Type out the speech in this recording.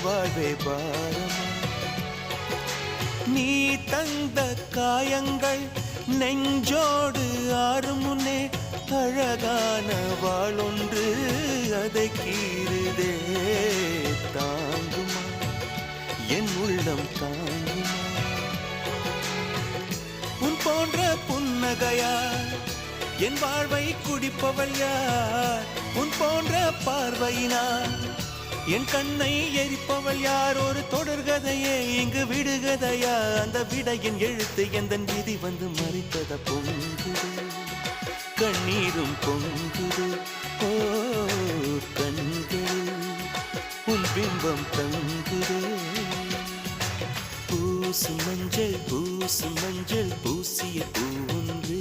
வாழ்வே பாரமா நீ தந்த காயங்கள் நெஞ்சோடு ஆறும் முன்னே அழகான வாளொன்று அதை கீறுதே தாங்குமா என் உள்ளம் தாங்குமா உன் போன்ற புன்னகையார் என் வாழ்வை குடிப்பவள் யார் உன் போன்ற பார்வையினார் என் கண்ணை எரிப்பவள் யார் ஒரு தொடர்கதையே இங்கு விடுகதையா அந்த விடையின் எழுத்து எந்தன் விதி வந்து மறித்தத பொங்குது கண்ணீரும் பொங்குது ஓ கண்கள் உன் பிம்பம் தங்குதே பூசு மஞ்சள் பூசிய பூ ஒன்று